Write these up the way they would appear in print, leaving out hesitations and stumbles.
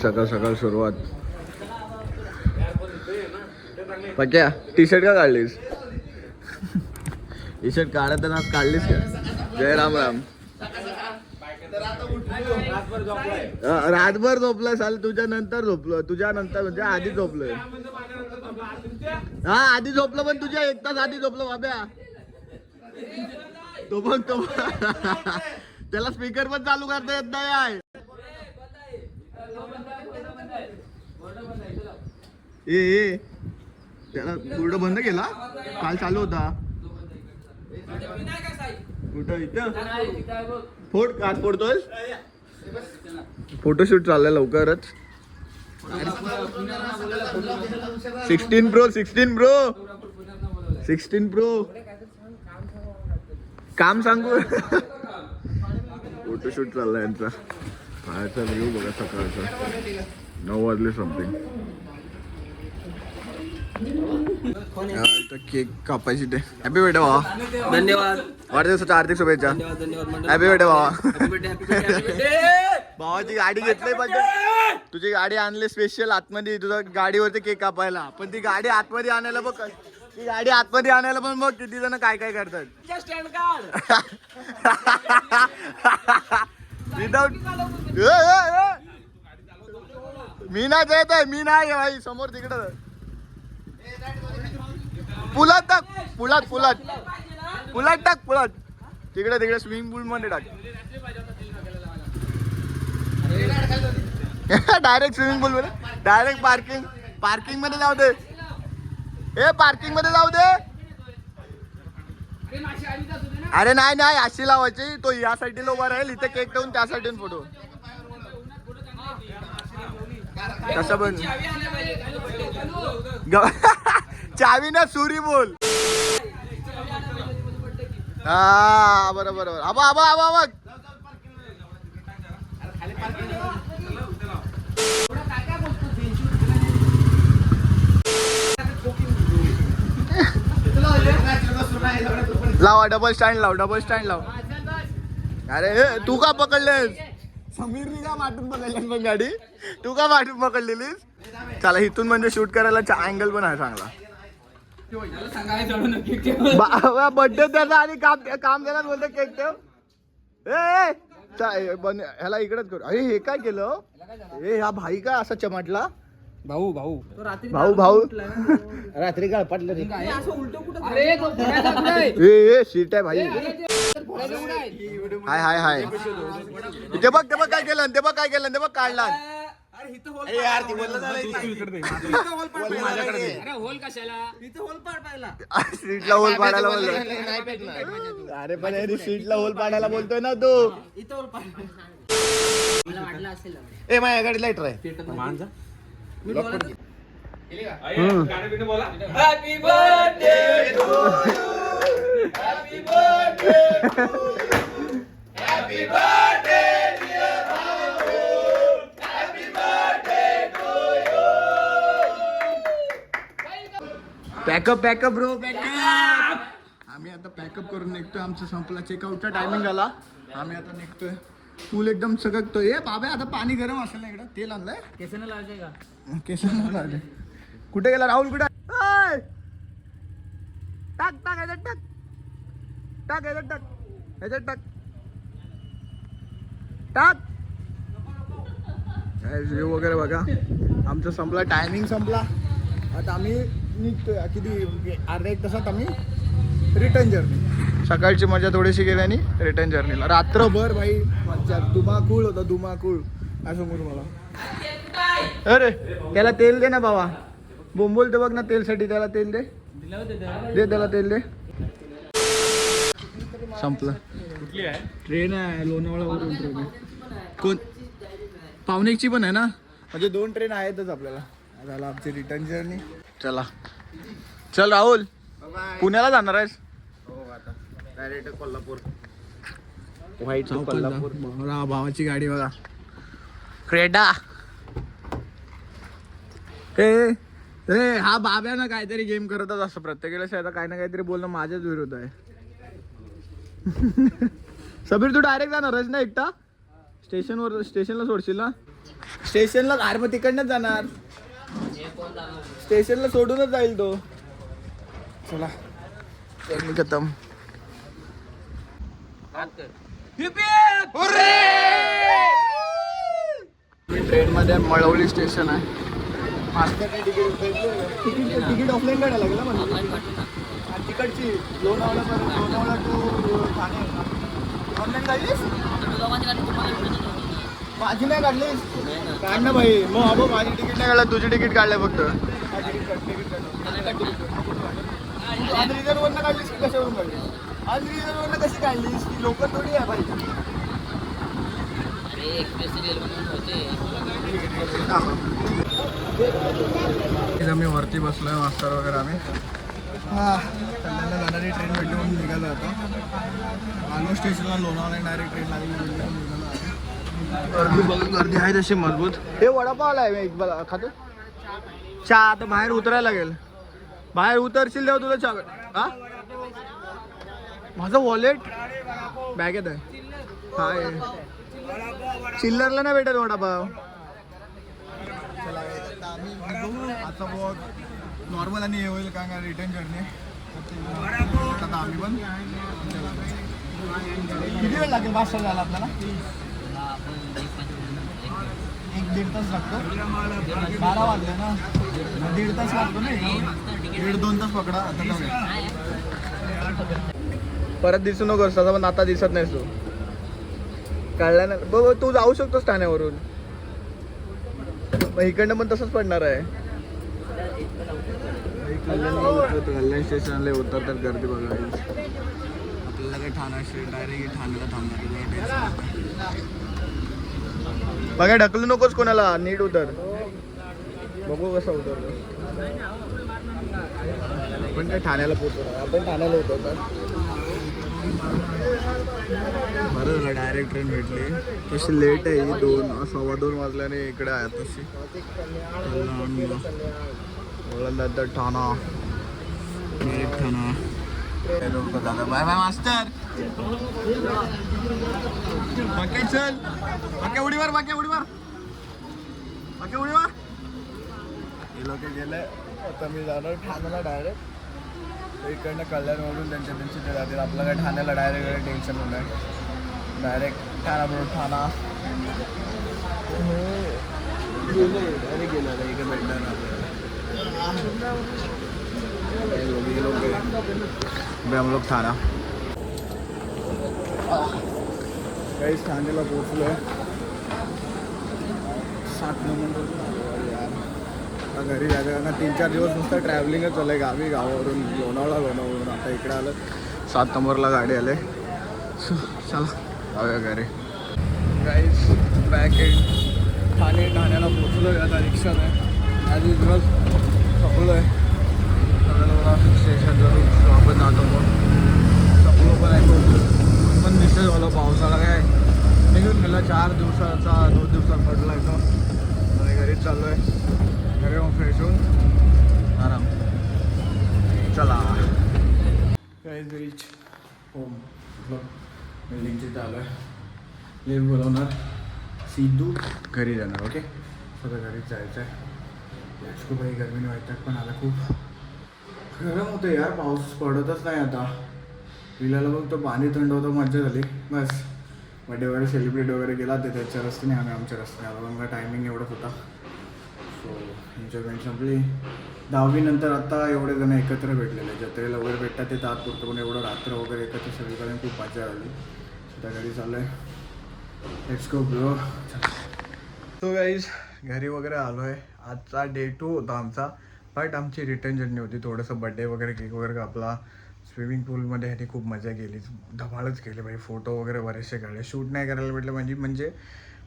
सकाळ सकाळ सुरुवात. पक्या टी शर्ट का काढलीस? टी शर्ट काढताना काढलीस का? जय राम राम. रातभर झोपलाय साल. तुझ्या नंतर झोपलो, तुझ्या नंतर म्हणजे आधी झोपलोय. हा आधी झोपलो, पण तुझ्या 1 तास आधी झोपलो बाब्या. तो बघ तो त्याला स्पीकर पण चालू करता येत नाही. ए त्याला पूर्ण बंद केला. काल चालू होता. कुठं इथं आज फोडतोय. फोटोशूट चाललाय लवकरच. 16 प्रो काम सांगू. फोटोशूट चाललाय यांचा. बाहेरचा व्ह्यू बघा सकाळचा. 9 वाजले समथिंग. केक कापायची ते. हॅपी बर्थडे बाबा. धन्यवाद. वाढदिवसाच्या हार्दिक शुभेच्छा. हॅपी बर्थडे बाबा. भावाची गाडी घेतली पाहिजे. तुझी गाडी आणली स्पेशल आतमध्ये तुझ्या गाडीवरती केक कापायला. पण ती गाडी आतमध्ये आणायला बघ. ती गाडी आतमध्ये आणायला पण बघ किती जण काय काय करतात. विदाउट मी नाही जात आहे. मी नाही भाई. समोर तिकडं पुलात टाक. पुलात टाक. तिकडे स्विमिंग पूल मध्ये टाक. डायरेक्ट स्विमिंग पूल मध्ये. डायरेक्ट पार्किंग मध्ये जाऊ दे. पार्किंग मध्ये जाऊ दे. अरे नाही अशी लावायची. तो या साईडला उभा राहील. इथे केक ठेवून त्या साईडून फोटो. कसं पण चावी ना सुरी बोल. हा बरोबर. आबा लावा. डबल स्टँड लाव. अरे तू का पकडलेस? समीरनी का माटून पकडली पण गाडी. तू का माटून पकडलेलीस? चला इथून म्हणजे शूट करायला अँगल पण आहे चांगला. बर्थडे त्याचा आणि काम देणार बोलतो केक ठेव. ह्याला इकडेच करू. अरे हे काय केलं? हा भाई का असा चमटला? भाऊ रात्री काय पडलं रे? सीट आहे भाई. हाय ते बघ काय केलं. ते बघ काढला. सीटला होल पाडायला बोलतो. अरे पण सीटला होल पाडायला बोलतोय ना तू. माझ्या गाडी लाईटर आहे. Happy birthday to you. Happy birthday. Happy birthday dear भाऊ. Happy birthday to you. Pack up bro. आम्ही आता पॅकअप करून निघतोय. आमचं संपला. चेकआउटचा टायमिंग आला. आम्ही आता निघतोय. फुल एकदम सगळतोय. बाबा आता पाणी गरम असेल ना. इकडं तेल आणलंय. केसांना लावायचंय का? केसांना लावायचंय. कुठे गेला राहुल? कुठे? टाक व्ह्यू वगैरे बघा. आमचं संपला. टायमिंग संपला. आता आम्ही निघतोय. किती अर्ध्या 1 तासात आम्ही रिटर्न जर्नी. सकाळची मजा थोडीशी गेली आणि रिटर्न जर्नीला. रात्रभर भाई मज्जा. धुमाकूळ होता. काय सांगू तुम्हाला. अरे त्याला तेल दे ना बाबा. बोंबोलते बघ ना तेलसाठी. त्याला तेल दे. त्याला तेल दे. संपलं. कुठली आहे ट्रेन? आहे लोणावळावरून ट्रेन आहे. कोण? पावणेची पण आहे ना. म्हणजे 2 ट्रेन आहेतच आपल्याला. झाला आमची रिटर्न जर्नी. चल राहुल. पुण्याला जाणार आहेस? डायरेक्ट कोल्हापूर. भावाची गाडी बघा. क्रेडा. हा बाब्या ना काहीतरी गेम करतच असं प्रत्येक वेळेस. आता काही ना काहीतरी बोलणं माझ्याच विरोध आहे. सबीर तू डायरेक्ट जाणारच ना एकटा स्टेशनला सोडशील ना स्टेशनला अरे मग तिकडनंच जाणार स्टेशनला सोडूनच जाईल तो चला खतम ट्रेन मध्ये मळवली स्टेशन आहे तिकीट ऑफलाईन काढायला लागेल ना मला आणि तिकडची लोणावळा टू ठाणे ऑनलाईन काढलीस माझी नाही काढलीस काढ ना भाई मग अबो माझी तिकीट नाही काढलं तुझी तिकीट काढलंय फक्त आज रिझर्ववरनं काढलीस की कशावरून काढलीस आज रिझर्ववरनं कशी काढलीस ती लोक थोडी आहे भाई मी वरती बसलोय मास्तर वगैरे आम्ही कल्याणला जाणारी ट्रेन भेटली म्हणून निघालो आता आलो स्टेशनला लोणावळा डायरेक्ट ट्रेन लागली गर्दी बघून गर्दी आहे तशी मजबूत हे वडापाव आलाय मी एक खातो चहा आता बाहेर उतरायला लागेल बाहेर उतरशील तेव्हा तुला चहा हा माझं वॉलेट बॅगेत आहे हाय चिल्लरला नाही भेटत वडापाव आता बहुत नॉर्मल आणि हे होईल का रिटर्न जर्नी आता आम्ही पण किती वेळ लागेल बादशाह झाला आपल्याला 1-1.5 तास लागतो 12 वाजले ना 1.5 तास लागतो ना 1.5-2 तास पकडा आता परत दिसू नको पण आता दिसत नाही तू कळला ना बघ तू जाऊ शकतोस ठाण्यावरून इकडनं पण तसंच पडणार आहे कल्याण स्टेशनला उतरतात गर्दी बघा आपल्याला काही ठाणा स्टेशन डायरेक्ट ठाण्याला थांबणार बघा ढकलू नकोस कोणाला नीट उतर बघू कसं उतरतो आपण काय ठाण्याला पोहोचतो आपण ठाण्याला उतरतात बरं झालं डायरेक्ट ट्रेन भेटली तशी लेट आहे 2-2:15 वाजल्याने इकडे आहे तशी नंतर ठाणा दादा बाय बाय मास्तर बाकी चल बाकी उडी मार हे लोक गेले आता मी जाणार ठाण्याला डायरेक्ट इकडनं कल्याणवरून त्यांचे ते जातील आपलं काय ठाण्याला डायरेक्ट टेन्शन होणार डायरेक्ट ठाणा डायरेक्ट गेलं इकडे भेटणार हम लोग ठाणा काही ठाण्याला पोहोचलो आहे 7 नंबर यार घरी जायचं 3-4 दिवस नुसतं ट्रॅव्हलिंगच चालू आहे गावावरून लोणावळावरून आता इकडे आलं 7 नंबरला गाडी आले चला जाऊया घरी गाईज बॅक एंड ठाण्याला पोचलो आहे आता रिक्षात आहे ॲज युजल थकलो आहे स्टेशन जाऊन आपण जातो मग थकलो पण आहे पण निश्चित झालं पावसाळा काय निघून गेला 4 दिवसाचा 2 दिवसात पडला आहे तो आणि घरीच चाललो आहे घरी मग फ्रेश होऊन आराम चला गाईज रीच होम बिल्डिंगचे चालू आहे लिफ्ट बोलवणार सिद्धू घरी जाणार ओके स्वतः घरीच जायचं आहे खूप काही गरमीने वाटतात पण आता खूप गरम होतं यार पाऊस पडतच नाही आता विलाला बघ तो पाणी थंड होतं मजा झाली बस बड्डे वगैरे सेलिब्रेट वगैरे केला ते त्याच्या रस्त्याने आम्ही आमच्या रस्त्याने आलो मग टायमिंग एवढंच होता सो एन्जॉयमेंट संपली 10वी नंतर आता एवढे जण एकत्र भेटलेले जत्रेला वगैरे भेटतात ते तात्पुरतं पण एवढं रात्र वगैरे एकत्र सगळीकडे खूप मजा आली त्या घरी चाललं आहे let's go bro so guys घरी वगैरे आलो आहे आजचा डे 2 होता आमचा बट आमची रिटर्न जर्नी होती थोडंसं बड्डे वगैरे केक वगैरे कापला स्विमिंग पूलमध्ये ह्याने खूप मजा केली धमालच केली भाई फोटो वगैरे बरेचसे काढले शूट नाही करायला भेटलं म्हणजे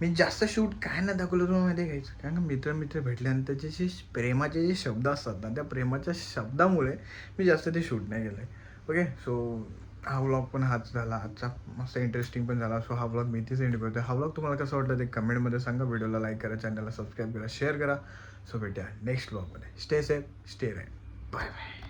मी जास्त शूट काय नाही दाखवलं तुम्हाला माहिती घ्यायचं कारण का मित्र भेटल्यानंतर जे प्रेमाचे जे शब्द असतात ना त्या प्रेमाच्या शब्दामुळे मी जास्त ते शूट नाही केलं आहे ओके सो हा व्लॉग पण हाच झाला आजचा मस्त इंटरेस्टिंग पण झाला सो हा व्लॉग मी इथेच एंड करतो हा व्लॉग तुम्हाला कसं वाटलं ते कमेंटमध्ये सांगा व्हिडिओला लाईक करा चॅनलला सबस्क्राईब करा शेअर करा सो भेटूया नेक्स्ट व्लॉगमध्ये stay safe stay right bye bye